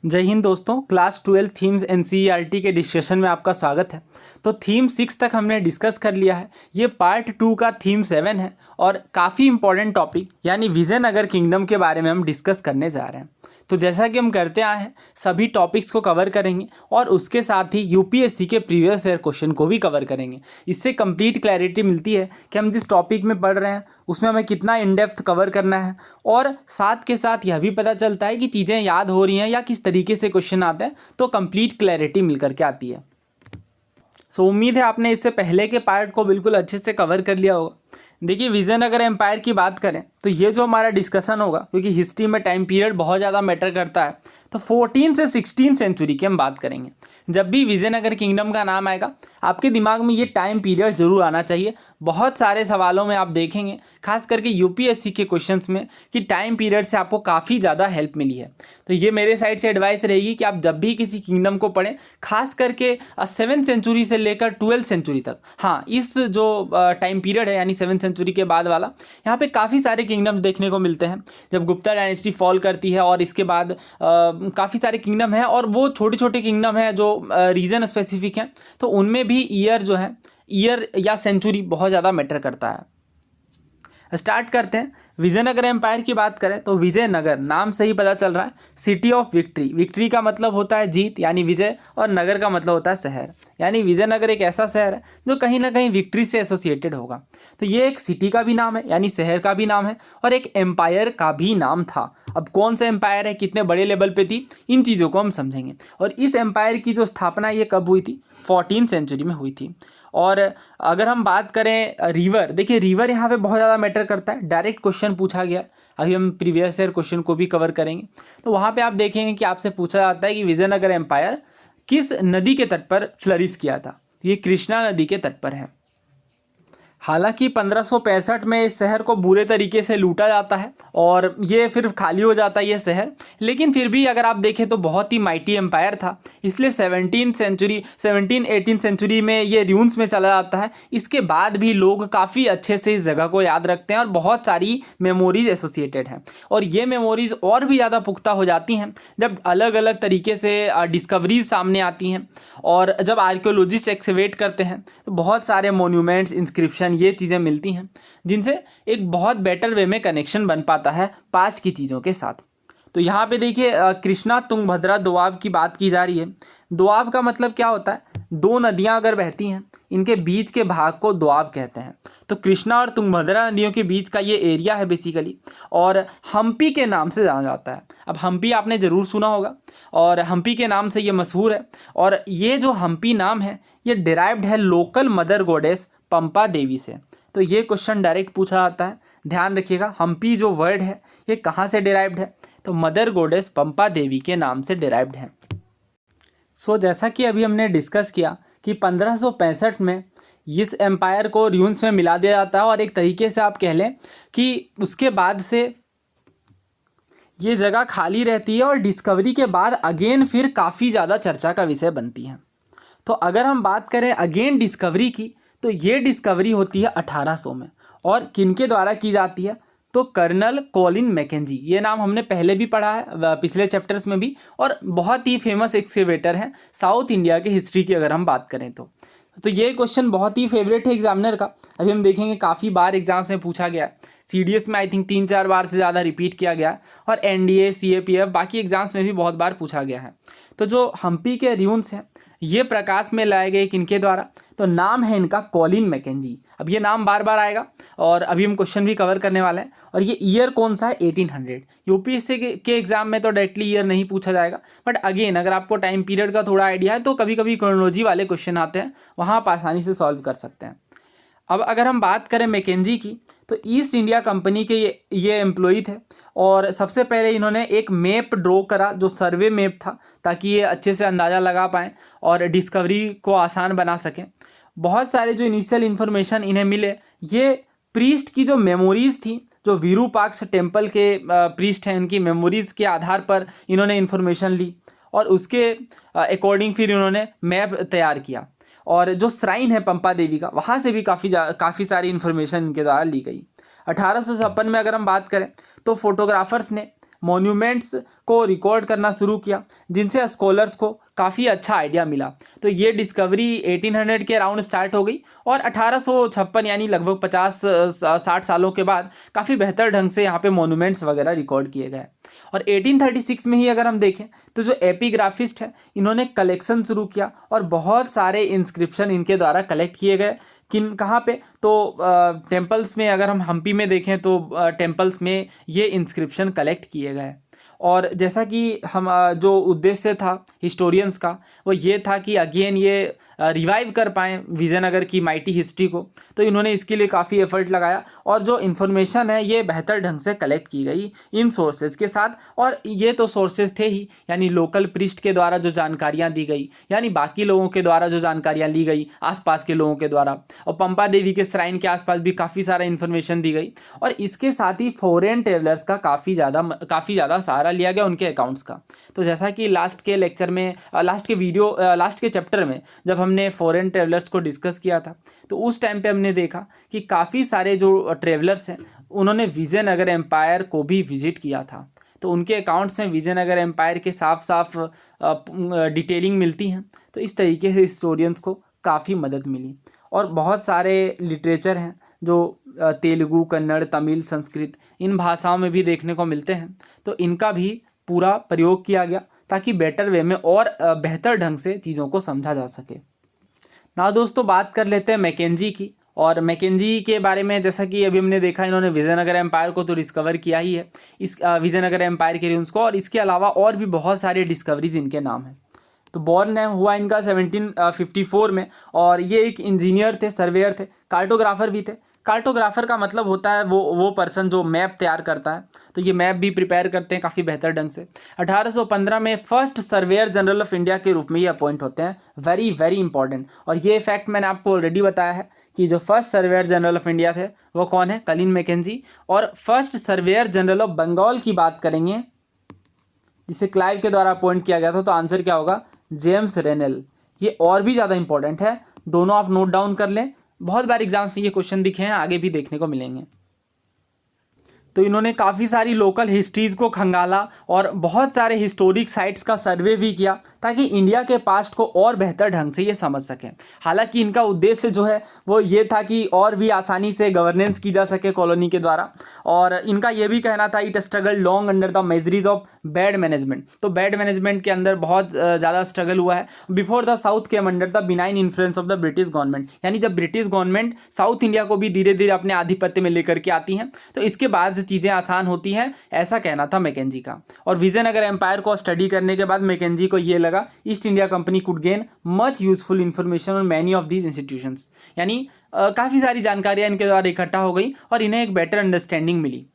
जय हिंद दोस्तों। Class 12 themes NCERT के डिस्कशन में आपका स्वागत है। तो थीम 6 तक हमने डिस्कस कर लिया है। ये पार्ट 2 का थीम 7 है और काफ़ी इंपॉर्टेंट टॉपिक यानी विजयनगर किंगडम के बारे में हम डिस्कस करने जा रहे हैं। तो जैसा कि हम करते आए हैं, सभी टॉपिक्स को कवर करेंगे और उसके साथ ही यूपीएससी के प्रीवियस ईयर क्वेश्चन को भी कवर करेंगे। इससे कंप्लीट क्लैरिटी मिलती है कि हम जिस टॉपिक में पढ़ रहे हैं उसमें हमें कितना इन डेप्थ कवर करना है, और साथ के साथ यह भी पता चलता है कि चीज़ें याद हो रही हैं या किस तरीके से क्वेश्चन आते हैं, तो कंप्लीट क्लैरिटी मिल करके आती है। सो उम्मीद है आपने इससे पहले के पार्ट को बिल्कुल अच्छे से कवर कर लिया होगा। देखिए, विजयनगर एम्पायर की बात करें तो ये जो हमारा डिस्कशन होगा, क्योंकि हिस्ट्री में टाइम पीरियड बहुत ज़्यादा मैटर करता है, तो 14 से 16 सेंचुरी की हम बात करेंगे। जब भी विजयनगर किंगडम का नाम आएगा आपके दिमाग में ये टाइम पीरियड ज़रूर आना चाहिए। बहुत सारे सवालों में आप देखेंगे, खास करके यूपीएससी के क्वेश्चंस में, कि टाइम पीरियड से आपको काफ़ी ज़्यादा हेल्प मिली है। तो ये मेरे साइड से एडवाइस रहेगी कि आप जब भी किसी किंगडम को पढ़ें, खास करके 7th सेंचुरी से लेकर 12th सेंचुरी तक, हाँ, इस जो टाइम पीरियड है यानी 7th सेंचुरी के बाद वाला, यहाँ पे काफ़ी सारे किंगडम्स देखने को मिलते हैं। जब गुप्ता डायनेस्टी फॉल करती है और इसके बाद काफ़ी सारे किंगडम हैं, और वो छोटे छोटे किंगडम हैं जो रीजन स्पेसिफिक हैं, तो उनमें भी ईयर जो है, ईयर या सेंचुरी बहुत ज़्यादा मैटर करता है। स्टार्ट करते हैं। विजयनगर एम्पायर की बात करें तो विजयनगर नाम से ही पता चल रहा है सिटी ऑफ विक्ट्री। विक्ट्री का मतलब होता है जीत यानी विजय, और नगर का मतलब होता है शहर, यानी विजयनगर एक ऐसा शहर है जो कहीं ना कहीं विक्ट्री से एसोसिएटेड होगा। तो ये एक सिटी का भी नाम है यानी शहर का भी नाम है, और एक एम्पायर का भी नाम था। अब कौन सा एम्पायर है, कितने बड़े लेवल पे थी, इन चीज़ों को हम समझेंगे। और इस एम्पायर की जो स्थापना ये कब हुई थी, 14th सेंचुरी में हुई थी। और अगर हम बात करें रिवर, देखिए रिवर यहाँ पे बहुत ज़्यादा मैटर करता है। डायरेक्ट क्वेश्चन पूछा गया, अभी हम प्रीवियस ईयर क्वेश्चन को भी कवर करेंगे। तो वहाँ पे आप देखेंगे कि आपसे पूछा जाता है कि विजयनगर एम्पायर किस नदी के तट पर फ्लरिश किया था। ये कृष्णा नदी के तट पर है। हालांकि 1565 में इस शहर को बुरे तरीके से लूटा जाता है और ये फिर खाली हो जाता है ये शहर, लेकिन फिर भी अगर आप देखें तो बहुत ही माइटी एम्पायर था, इसलिए 17 सेंचुरी में ये र्यून्स में चला जाता है। इसके बाद भी लोग काफ़ी अच्छे से इस जगह को याद रखते हैं और बहुत सारी मेमोरीज एसोसिएटेड हैं, और ये मेमोरीज और भी ज़्यादा पुख्ता हो जाती हैं जब अलग अलग तरीके से डिस्कवरीज सामने आती हैं, और जब आर्कियोलॉजिस्ट एक्सकेवेट करते हैं तो बहुत सारे मोन्यूमेंट्स, इंस्क्रिप्शन, ये चीज़ें मिलती हैं जिनसे एक बहुत बेटर वे में कनेक्शन बन पाता है पास्ट की चीज़ों के साथ। तो यहाँ पे देखिए, कृष्णा तुंगभद्रा दोआब की बात की जा रही है। दोआब का मतलब क्या होता है, दो नदियाँ अगर बहती हैं, इनके बीच के भाग को दोआब कहते हैं। तो कृष्णा और तुंगभद्रा नदियों के बीच का ये एरिया है बेसिकली, और हम्पी के नाम से जाना जाता है। अब हम्पी आपने ज़रूर सुना होगा, और हम्पी के नाम से ये मशहूर है। और ये जो हम्पी नाम है ये डिराइव्ड है लोकल मदर गॉडेस पंपा देवी से। तो ये क्वेश्चन डायरेक्ट पूछा जाता है, ध्यान रखिएगा। हम्पी जो वर्ड है ये कहाँ से डिराइव्ड है, तो मदर गॉडेस पंपा देवी के नाम से डिराइव्ड है। सो जैसा कि अभी हमने डिस्कस किया कि 1565 में इस एम्पायर को र्यून्स में मिला दिया जाता है, और एक तरीके से आप कह लें कि उसके बाद से ये जगह खाली रहती है, और डिस्कवरी के बाद अगेन फिर काफ़ी ज़्यादा चर्चा का विषय बनती है। तो अगर हम बात करें अगेन डिस्कवरी की, तो ये डिस्कवरी होती है 1800 में, और किनके द्वारा की जाती है, तो कर्नल कॉलिन मैकेंजी। ये नाम हमने पहले भी पढ़ा है पिछले चैप्टर्स में भी, और बहुत ही फेमस एक्सकेवेटर हैं साउथ इंडिया के हिस्ट्री की अगर हम बात करें तो ये क्वेश्चन बहुत ही फेवरेट है एग्जामिनर का। अभी हम देखेंगे काफ़ी बार एग्जाम्स में पूछा गया है, सीडीएस में आई थिंक 3-4 बार से ज़्यादा रिपीट किया गया है, और एनडीए, सीएपीएफ, बाकी एग्जाम्स में भी बहुत बार पूछा गया है। तो जो हम्पी के र्यून्स हैं ये प्रकाश में लाए गए किनके द्वारा, तो नाम है इनका कॉलिन मैकेंजी। अब ये नाम बार बार आएगा और अभी हम क्वेश्चन भी कवर करने वाले हैं। और ये ईयर कौन सा है, 1800। यूपीएससी के एग्जाम में तो डायरेक्टली ईयर नहीं पूछा जाएगा, बट अगेन अगर आपको टाइम पीरियड का थोड़ा आइडिया है तो कभी कभी क्रोनोलॉजी वाले क्वेश्चन आते हैं, वहाँ आप आसानी से सॉल्व कर सकते हैं। अब अगर हम बात करें मैकेंजी की, तो ईस्ट इंडिया कंपनी के ये एम्प्लॉई थे, और सबसे पहले इन्होंने एक मैप ड्रॉ करा जो सर्वे मैप था, ताकि ये अच्छे से अंदाज़ा लगा पाएँ और डिस्कवरी को आसान बना सकें। बहुत सारे जो इनिशियल इन्फॉर्मेशन इन्हें मिले, ये प्रीस्ट की जो मेमोरीज़ थी, जो विरूपाक्ष टेम्पल के प्रीस्ट हैं, इनकी मेमोरीज़ के आधार पर इन्होंने इन्फॉर्मेशन ली, और उसके अकॉर्डिंग फिर इन्होंने मैप तैयार किया। और जो श्राइन है पंपा देवी का, वहाँ से भी काफ़ी सारी इन्फॉर्मेशन इनके द्वारा ली गई। 1856 में अगर हम बात करें तो फोटोग्राफर्स ने मॉन्यूमेंट्स को रिकॉर्ड करना शुरू किया, जिनसे स्कॉलर्स को काफ़ी अच्छा आइडिया मिला। तो ये डिस्कवरी 1800 के अराउंड स्टार्ट हो गई और 1856 यानी लगभग 50-60 सालों के बाद काफ़ी बेहतर ढंग से यहाँ पे मॉन्यूमेंट्स वगैरह रिकॉर्ड किए गए। और 1836 में ही अगर हम देखें तो जो एपिग्राफिस्ट है इन्होंने कलेक्शन शुरू किया और बहुत सारे इंस्क्रिप्शन इनके द्वारा कलेक्ट किए गए। किन कहाँ पे, तो टेम्पल्स में, अगर हम हम्पी में देखें तो टेम्पल्स में ये इंस्क्रिप्शन कलेक्ट किए गए। और जैसा कि हम जो उद्देश्य था हिस्टोरियंस का वो ये था कि अगेन ये रिवाइव कर पाएँ विजयनगर की माइटी हिस्ट्री को, तो इन्होंने इसके लिए काफ़ी एफर्ट लगाया और जो इन्फॉर्मेशन है ये बेहतर ढंग से कलेक्ट की गई इन सोर्सेज के साथ। और ये तो सोर्सेज थे ही, यानी लोकल प्रीस्ट के द्वारा जो जानकारियाँ दी गई, यानी बाकी लोगों के द्वारा जो जानकारियाँ ली गई आसपास के लोगों के द्वारा, और पंपा देवी के श्राइन के आसपास भी काफ़ी सारा इन्फॉर्मेशन दी गई। और इसके साथ ही फॉरेन ट्रेवलर्स का काफ़ी ज़्यादा सहारा लिया गया उनके अकाउंट्स का। तो जैसा कि लास्ट के लेक्चर में, लास्ट के चैप्टर में जब हमने फॉरेन ट्रेवलर्स को डिस्कस किया था, तो उस टाइम पे हमने देखा कि काफ़ी सारे जो ट्रेवलर्स हैं उन्होंने विजयनगर एम्पायर को भी विजिट किया था। तो उनके अकाउंट्स में विजयनगर एम्पायर के साफ डिटेलिंग मिलती हैं। तो इस तरीके से हिस्टोरियंस को काफ़ी मदद मिली। और बहुत सारे लिटरेचर हैं जो तेलुगु, कन्नड़, तमिल, संस्कृत इन भाषाओं में भी देखने को मिलते हैं। तो इनका भी पूरा प्रयोग किया गया ताकि बेटर वे में और बेहतर ढंग से चीज़ों को समझा जा सके। ना दोस्तों बात कर लेते हैं मैकेंजी की। और मैकेंजी के बारे में जैसा कि अभी हमने देखा, इन्होंने विजयनगर एम्पायर को तो डिस्कवर किया ही है, इस विजयनगर एम्पायर के रूल्स को, और इसके अलावा और भी बहुत सारी डिस्कवरीज इनके नाम हैं। तो बॉर्न हुआ इनका 1754 में, और ये एक इंजीनियर थे, सर्वेयर थे, कार्टोग्राफर भी थे। कार्टोग्राफर का मतलब होता है वो पर्सन जो मैप तैयार करता है। तो ये मैप भी प्रिपेयर करते हैं काफ़ी बेहतर ढंग से। 1815 में first surveyor general of India के रूप में ये अपॉइंट होते हैं। Very very important. और ये फैक्ट मैंने आपको ऑलरेडी बताया है कि जो first surveyor general of India थे वो कौन है, कलिन मैकेंजी। और first surveyor general of Bengal की बात करेंगे जिसे क्लाइव के द्वारा अपॉइंट किया गया था, तो आंसर क्या होगा, जेम्स रेनेल। ये और भी ज़्यादा इंपॉर्टेंट है, दोनों आप नोट डाउन कर लें, बहुत बार एग्जाम्स में ये क्वेश्चन दिखे हैं, आगे भी देखने को मिलेंगे। तो इन्होंने काफ़ी सारी लोकल हिस्ट्रीज़ को खंगाला और बहुत सारे हिस्टोरिक साइट्स का सर्वे भी किया ताकि इंडिया के पास्ट को और बेहतर ढंग से ये समझ सकें। हालांकि इनका उद्देश्य जो है वो ये था कि और भी आसानी से गवर्नेंस की जा सके कॉलोनी के द्वारा। और इनका ये भी कहना था, it struggle long under the मेजरीज of bad management. तो बैड मैनेजमेंट के अंदर बहुत ज़्यादा स्ट्रगल हुआ है। Before the south came under the benign influence of the British government, यानी जब ब्रिटिश गवर्नमेंट साउथ इंडिया को भी धीरे धीरे अपने आधिपत्य में लेकर के आती हैं, तो इसके बाद चीज़ें आसान होती हैं, ऐसा कहना था मैकेंजी का। और विजयनगर एम्पायर को स्टडी करने के बाद मैकेंजी को ये लगा east India company could gain much useful information on many of these institutions, यानी काफ़ी सारी जानकारियां इनके द्वारा इकट्ठा हो गई और इन्हें एक बेटर अंडरस्टैंडिंग मिली।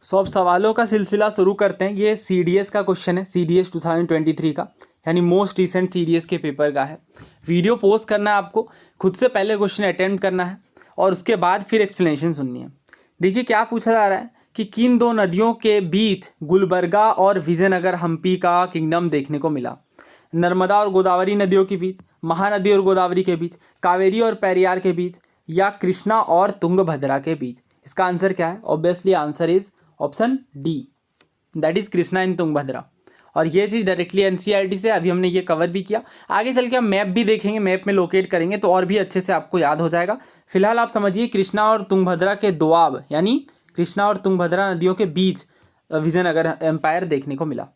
अब सवालों का सिलसिला शुरू करते हैं। ये CDS का क्वेश्चन है, CDS 2023 का, यानी मोस्ट रिसेंट CDS के पेपर का है। वीडियो पोस्ट करना है आपको, खुद से पहले क्वेश्चन अटेम्प्ट करना है और उसके बाद फिर एक्सप्लेनेशन सुननी है। देखिए क्या पूछा जा रहा है कि किन दो नदियों के बीच गुलबर्गा और विजयनगर हम्पी का किंगडम देखने को मिला। नर्मदा और गोदावरी नदियों के बीच, महानदी और गोदावरी के बीच, कावेरी और पेरियार के बीच, या कृष्णा और तुंगभद्रा के बीच। इसका आंसर क्या है? Obviously answer is option D, that is Krishna and Tungabhadra. और ये चीज़ डायरेक्टली NCERT से अभी हमने ये कवर भी किया। आगे चल के हम मैप भी देखेंगे, मैप में लोकेट करेंगे तो और भी अच्छे से आपको याद हो जाएगा। फिलहाल आप समझिए कृष्णा और तुंगभद्रा के दोआब, यानी कृष्णा और तुंगभद्रा नदियों के बीच विजयनगर एम्पायर देखने को मिला।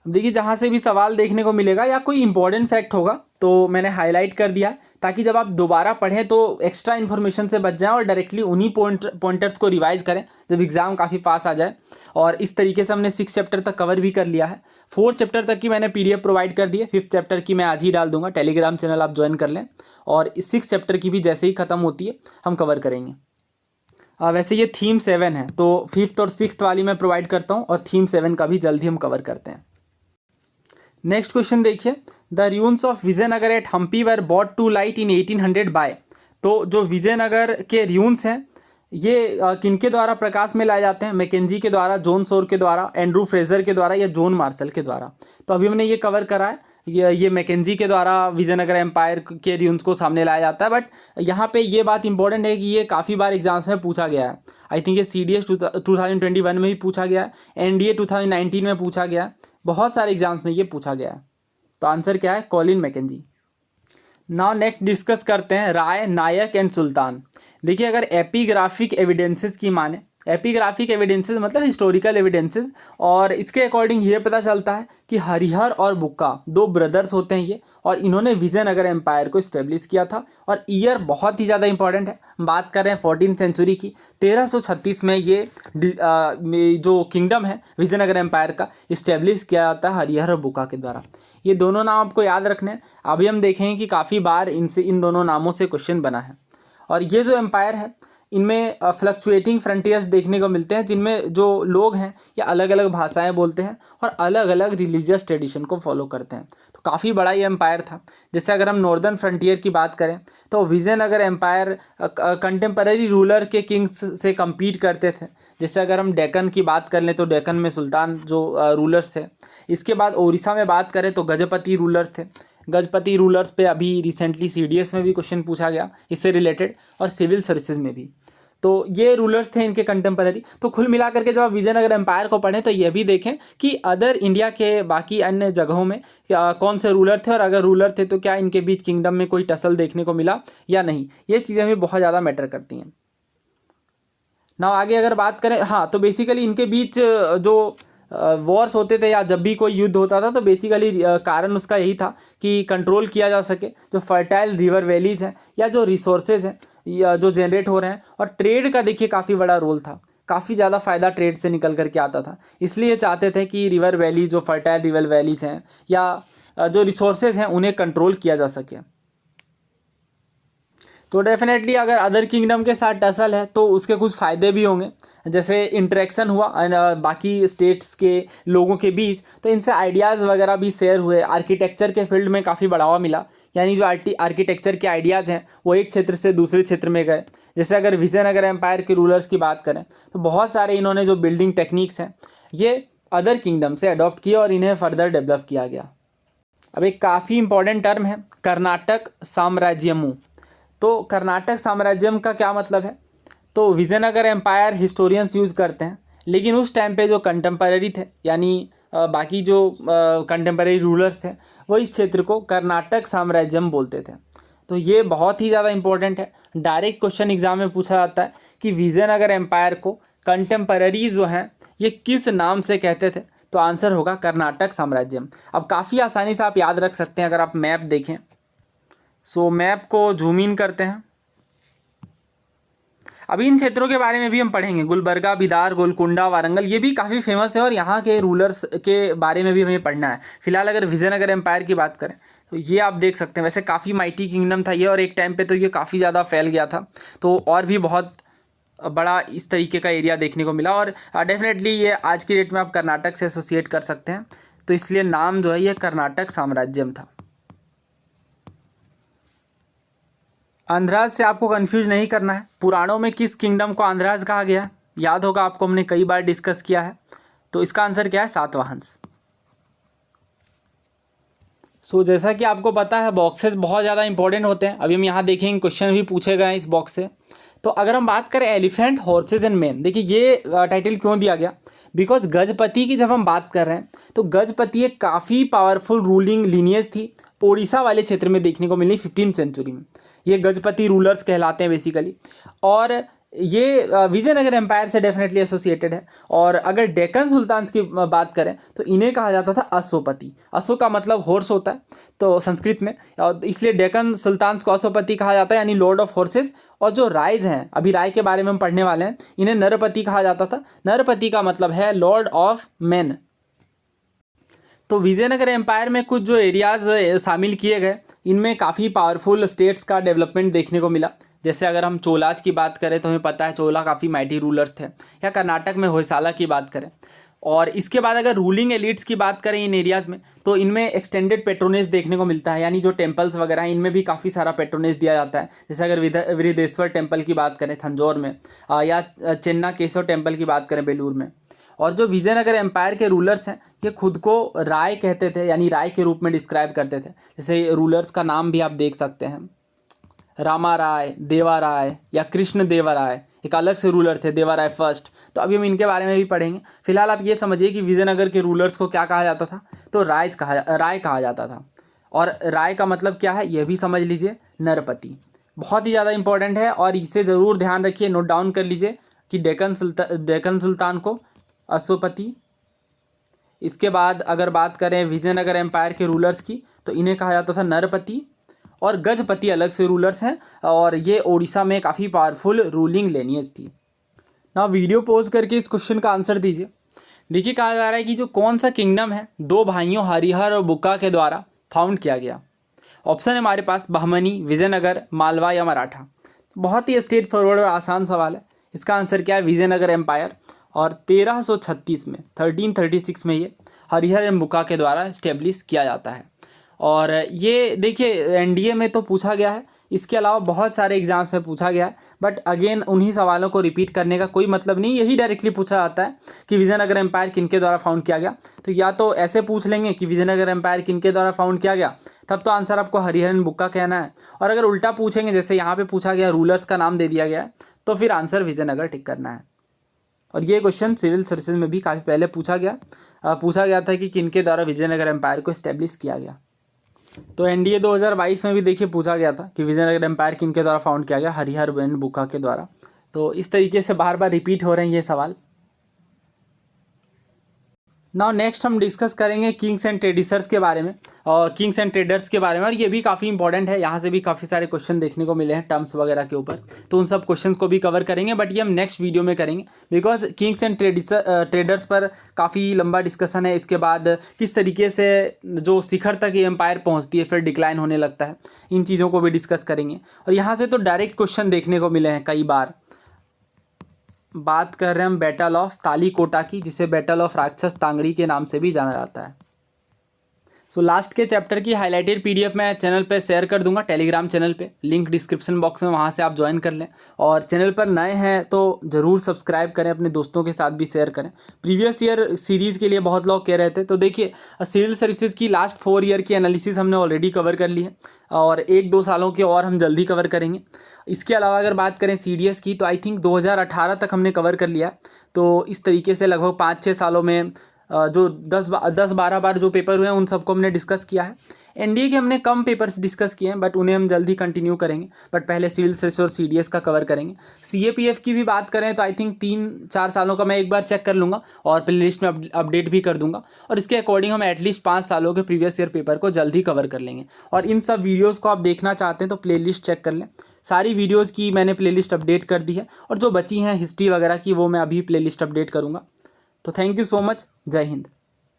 अब देखिए जहाँ से भी सवाल देखने को मिलेगा या कोई इंपॉर्टेंट फैक्ट होगा तो मैंने हाईलाइट कर दिया ताकि जब आप दोबारा पढ़ें तो एक्स्ट्रा इन्फॉर्मेशन से बच जाएं और डायरेक्टली उन्हीं पॉइंटर्स को रिवाइज करें जब एग्ज़ाम काफ़ी पास आ जाए। और इस तरीके से हमने 6 चैप्टर तक कवर भी कर लिया है। 4 चैप्टर तक की मैंने PDF प्रोवाइड कर दी है। 5th चैप्टर की मैं आज ही डाल दूंगा, टेलीग्राम चैनल आप ज्वाइन कर लें। और 6 चैप्टर की भी जैसे ही ख़त्म होती है हम कवर करेंगे। वैसे ये थीम 7 है तो 5th और 6th वाली मैं प्रोवाइड करता हूँ और थीम 7 का भी जल्दी हम कवर करते हैं। नेक्स्ट क्वेश्चन देखिए, the ruins of Vijayanagar at Hampi were brought to light in 1800 by. तो जो विजयनगर के रूइंस हैं ये किनके द्वारा प्रकाश में लाए जाते हैं? मैकेंजी के द्वारा, जॉन सोर के द्वारा, एंड्रू फ्रेजर के द्वारा या जॉन मार्शल के द्वारा। तो अभी हमने ये कवर करा है ये मैकेंजी के द्वारा विजयनगर एम्पायर के र्यून्स को सामने लाया जाता है। बट यहाँ पे ये बात इंपॉर्टेंट है कि ये काफ़ी बार एग्जाम्स में पूछा गया है। आई थिंक ये CDS 2021 में भी पूछा गया है, NDA 2019 में पूछा गया है, बहुत सारे एग्जाम्स में ये पूछा गया है। तो आंसर क्या है? Colin McKenzie. Now next discuss करते हैं राय, नायक एंड सुल्तान। देखिए, अगर एपिग्राफिक एविडेंसेस की माने, एपिग्राफिक एविडेंसेस मतलब हिस्टोरिकल एविडेंसेस, और इसके अकॉर्डिंग ये पता चलता है कि हरिहर और बुक्का दो ब्रदर्स होते हैं ये, और इन्होंने विजयनगर एम्पायर को इस्टेब्लिश किया था। और ईयर बहुत ही ज़्यादा इंपॉर्टेंट है, बात कर रहे हैं 14th सेंचुरी की। 1336 में ये जो किंगडम है विजयनगर एम्पायर का इस्टेब्लिश किया जाता है हरिहर और बुक्का के द्वारा। ये दोनों नाम आपको याद रखने हैं। अभी हम देखेंगे कि काफ़ी बार इन दोनों नामों से क्वेश्चन बना है। और ये जो एम्पायर है इनमें फ्लक्चुएटिंग फ्रंटियर्स देखने को मिलते हैं, जिनमें जो लोग हैं ये अलग अलग भाषाएं बोलते हैं और अलग अलग रिलीजियस ट्रेडिशन को फॉलो करते हैं। तो काफ़ी बड़ा ये एम्पायर था। जैसे अगर हम नॉर्दर्न फ्रंटियर की बात करें तो विजयनगर एम्पायर कंटेम्पररी रूलर के किंग्स से कम्पीट करते थे। जैसे अगर हम डेक्कन की बात कर लें तो डेक्कन में सुल्तान जो रूलर्स थे। इसके बाद उड़ीसा में बात करें तो गजपति रूलर्स थे। गजपति रूलर्स पे अभी रिसेंटली CDS में भी क्वेश्चन पूछा गया इससे रिलेटेड, और सिविल सर्विसेज में भी। तो ये रूलर्स थे इनके कंटेम्पररी। तो कुल मिलाकर के जब आप विजयनगर एम्पायर को पढ़ें तो ये भी देखें कि अदर इंडिया के बाकी अन्य जगहों में कौन से रूलर थे, और अगर रूलर थे तो क्या इनके बीच किंगडम में कोई टसल देखने को मिला या नहीं। ये चीज़ें भी बहुत ज़्यादा मैटर करती हैं। ना आगे अगर बात करें, हाँ, तो बेसिकली इनके बीच जो वॉर्स होते थे या जब भी कोई युद्ध होता था तो बेसिकली कारण उसका यही था कि कंट्रोल किया जा सके जो फर्टाइल रिवर वैलीज हैं या जो रिसोर्सेज हैं या जो जनरेट हो रहे हैं। और ट्रेड का देखिए काफ़ी बड़ा रोल था, काफ़ी ज़्यादा फ़ायदा ट्रेड से निकल करके आता था। इसलिए चाहते थे कि रिवर वैलीज, जो फर्टाइल रिवर वैलीज हैं या जो रिसोर्सेज हैं उन्हें कंट्रोल किया जा सके। तो डेफिनेटली अगर अदर किंगडम के साथ टसल है तो उसके कुछ फ़ायदे भी होंगे, जैसे इंटरेक्शन हुआ बाकी स्टेट्स के लोगों के बीच, तो इनसे आइडियाज़ वगैरह भी शेयर हुए। आर्किटेक्चर के फील्ड में काफ़ी बढ़ावा मिला, यानी जो आर्किटेक्चर के आइडियाज़ हैं वो एक क्षेत्र से दूसरे क्षेत्र में गए। जैसे अगर विजयनगर एम्पायर के रूलर्स की बात करें तो बहुत सारे इन्होंने जो बिल्डिंग टेक्निक्स हैं ये अदर किंगडम से अडॉप्ट किया और इन्हें फर्दर डेवलप किया गया। अब एक काफ़ी इंपॉर्टेंट टर्म है कर्नाटक साम्राज्यमु। तो कर्नाटक साम्राज्यम का क्या मतलब है? तो विजयनगर एम्पायर हिस्टोरियंस यूज़ करते हैं, लेकिन उस टाइम पे जो कंटेम्पररी थे यानी बाकी जो कंटेम्पररी रूलर्स थे वो इस क्षेत्र को कर्नाटक साम्राज्यम बोलते थे। तो ये बहुत ही ज़्यादा इंपॉर्टेंट है। डायरेक्ट क्वेश्चन एग्जाम में पूछा जाता है कि विजयनगर एम्पायर को कंटेम्पररी जो हैं ये किस नाम से कहते थे, तो आंसर होगा कर्नाटक साम्राज्यम। अब काफ़ी आसानी से आप याद रख सकते हैं अगर आप मैप देखें। सो मैप को जूम इन करते हैं। अभी इन क्षेत्रों के बारे में भी हम पढ़ेंगे, गुलबर्गा, बिदार, गोलकुंडा, वारंगल, ये भी काफ़ी फेमस है और यहाँ के रूलर्स के बारे में भी हमें पढ़ना है। फिलहाल अगर विजयनगर एम्पायर की बात करें तो ये आप देख सकते हैं, वैसे काफ़ी माइटी किंगडम था ये, और एक टाइम पे तो ये काफ़ी ज़्यादा फैल गया था, तो और भी बहुत बड़ा इस तरीके का एरिया देखने को मिला। और डेफिनेटली ये आज की डेट में आप कर्नाटक से एसोसिएट कर सकते हैं, तो इसलिए नाम जो है ये कर्नाटक साम्राज्यम था। आंध्राज से आपको कंफ्यूज नहीं करना है। पुराणों में किस किंगडम को आंध्राज कहा गया है? याद होगा आपको, हमने कई बार डिस्कस किया है। तो इसका आंसर क्या है? सातवाहंस। सो जैसा कि आपको पता है बॉक्सेस बहुत ज़्यादा इंपॉर्टेंट होते हैं। अभी हम यहाँ देखेंगे क्वेश्चन भी पूछे गए हैं इस बॉक्स से। तो अगर हम बात करें एलिफेंट, हॉर्सेज एंड मैन, देखिए ये टाइटल क्यों दिया गया? बिकॉज गजपति की जब हम बात कर रहे हैं तो गजपति एक काफ़ी पावरफुल रूलिंग लीनियज थी, उड़ीसा वाले क्षेत्र में देखने को मिली 15th सेंचुरी में। ये गजपति रूलर्स कहलाते हैं बेसिकली, और ये विजयनगर एम्पायर से डेफिनेटली एसोसिएटेड है। और अगर डेक्कन सुल्तान्स की बात करें तो इन्हें कहा जाता था अश्वपति। अश्व का मतलब हॉर्स होता है तो संस्कृत में, और इसलिए डेक्कन सुल्तान्स को अश्वपति कहा जाता है, यानी लॉर्ड ऑफ हॉर्सेस। और जो रायज हैं, अभी राय के बारे में हम पढ़ने वाले हैं, इन्हें नरपति कहा जाता था। नरपति का मतलब है लॉर्ड ऑफ मैन। तो विजयनगर एम्पायर में कुछ जो एरियाज़ शामिल किए गए, इनमें काफ़ी पावरफुल स्टेट्स का डेवलपमेंट देखने को मिला। जैसे अगर हम चोलाज की बात करें तो हमें पता है चोला काफ़ी माइटी रूलर्स थे, या कर्नाटक में होयसाला की बात करें। और इसके बाद अगर रूलिंग एलिट्स की बात करें इन एरियाज़ में, तो इनमें एक्सटेंडेड पेट्रोनेज देखने को मिलता है, यानी जो टेम्पल्स वगैरह हैं इनमें भी काफ़ी सारा पेट्रोनेज दिया जाता है। जैसे अगर वृद्धेश्वर टेम्पल की बात करें थंजौर में, या चेन्ना केशव टेम्पल की बात करें बेलूर में। और जो विजयनगर एम्पायर के रूलर्स हैं ये खुद को राय कहते थे, यानी राय के रूप में डिस्क्राइब करते थे। जैसे रूलर्स का नाम भी आप देख सकते हैं, रामा राय, देवा राय या कृष्ण देवा राय, एक अलग से रूलर थे देवा राय फर्स्ट। तो अभी हम इनके बारे में भी पढ़ेंगे। फिलहाल आप ये समझिए कि विजयनगर के रूलर्स को क्या कहा जाता था, तो राय कहा जाता था। और राय का मतलब क्या है ये भी समझ लीजिए, नरपति। बहुत ही ज़्यादा इंपॉर्टेंट है और इसे ज़रूर ध्यान रखिए, नोट डाउन कर लीजिए कि डेक्कन सुल्तान को अश्वपति। इसके बाद अगर बात करें विजयनगर एम्पायर के रूलर्स की तो इन्हें कहा जाता था नरपति, और गजपति अलग से रूलर्स हैं और ये उड़ीसा में काफ़ी पावरफुल रूलिंग लिनिएज थी। ना वीडियो पॉज करके इस क्वेश्चन का आंसर दीजिए। देखिए कहा जा रहा है कि जो कौन सा किंगडम है दो भाइयों हरिहर और बुक्का के द्वारा फाउंड किया गया। ऑप्शन है हमारे पास बहमनी, विजयनगर, मालवा या मराठा। बहुत ही स्ट्रेट फॉरवर्ड और आसान सवाल है। इसका आंसर क्या है, विजयनगर एम्पायर। और 1336 में 1336 में ये हरिहर एंड बुक्का के द्वारा इस्टेब्लिश किया जाता है। और ये देखिए एनडीए में तो पूछा गया है, इसके अलावा बहुत सारे एग्जाम्स में पूछा गया है, बट अगेन उन्हीं सवालों को रिपीट करने का कोई मतलब नहीं। यही डायरेक्टली पूछा जाता है कि विजयनगर एम्पायर किनके द्वारा फाउंड किया गया। तो या तो ऐसे पूछ लेंगे कि विजयनगर एम्पायर किनके द्वारा फाउंड किया गया, तब तो आंसर आपको हरिहर एंड बुक्का कहना है। और अगर उल्टा पूछेंगे, जैसे यहाँ पे पूछा गया रूलर्स का नाम दे दिया गया है, तो फिर आंसर विजयनगर टिक करना है। और ये क्वेश्चन सिविल सर्विसेज में भी काफ़ी पहले पूछा गया था कि किनके द्वारा विजयनगर एम्पायर को इस्टेब्लिश किया गया। तो एनडीए 2022 में भी देखिए पूछा गया था कि विजयनगर एम्पायर किनके द्वारा फाउंड किया गया, हरिहर एंड बुक्का के द्वारा। तो इस तरीके से बार बार रिपीट हो रहे हैं ये सवाल। नाउ नेक्स्ट हम डिस्कस करेंगे किंग्स एंड ट्रेडिशर्स के बारे में और किंग्स एंड ट्रेडर्स के बारे में। और ये भी काफ़ी इंपॉर्टेंट है, यहाँ से भी काफ़ी सारे क्वेश्चन देखने को मिले हैं टर्म्स वगैरह के ऊपर। तो उन सब क्वेश्चंस को भी कवर करेंगे, बट ये हम नेक्स्ट वीडियो में करेंगे, बिकॉज किंग्स एंड ट्रेडर्स पर काफ़ी लंबा डिस्कशन है। इसके बाद किस तरीके से जो शिखर तक ये एम्पायर पहुँचती है फिर डिक्लाइन होने लगता है, इन चीज़ों को भी डिस्कस करेंगे। और यहाँ से तो डायरेक्ट क्वेश्चन देखने को मिले हैं कई बार। बात कर रहे हैं हम बैटल ऑफ तालीकोटा की, जिसे बैटल ऑफ राक्षस तांगड़ी के नाम से भी जाना जाता है। सो लास्ट के चैप्टर की हाईलाइटेड पीडीएफ मैं चैनल पे शेयर कर दूंगा, टेलीग्राम चैनल पे, लिंक डिस्क्रिप्शन बॉक्स में, वहाँ से आप ज्वाइन कर लें। और चैनल पर नए हैं तो ज़रूर सब्सक्राइब करें, अपने दोस्तों के साथ भी शेयर करें। प्रीवियस ईयर सीरीज़ के लिए बहुत लोग कह रहे थे, तो देखिए सिविल सर्विसेज की लास्ट 4 ईयर की एनालिसिस हमने ऑलरेडी कवर कर ली है और 1-2 सालों के और हम जल्दी कवर करेंगे। इसके अलावा अगर बात करें सीडीएस की तो आई थिंक 2018 तक हमने कवर कर लिया। तो इस तरीके से लगभग 5-6 सालों में जो 10-12 बार जो पेपर हुए हैं उन सबको हमने डिस्कस किया है। एनडीए के हमने कम पेपर्स डिस्कस किए हैं, बट उन्हें हम जल्दी कंटिन्यू करेंगे। बट पहले सिविल सर्विस और सीडीएस का कवर करेंगे। सीएपीएफ की भी बात करें तो आई थिंक 3-4 सालों का मैं एक बार चेक कर लूँगा और प्लेलिस्ट में अपडेट भी कर दूंगा। और इसके अकॉर्डिंग हम एटलीस्ट 5 सालों के प्रीवियस ईयर पेपर को जल्दी कवर कर लेंगे। और इन सब वीडियोज़ को आप देखना चाहते हैं तो प्लेलिस्ट चेक कर लें। सारी वीडियोज़ की मैंने प्लेलिस्ट अपडेट कर दी है, और जो बची हैं हिस्ट्री वगैरह की वो मैं अभी प्लेलिस्ट अपडेट करूँगा। तो थैंक यू सो मच, जय हिंद।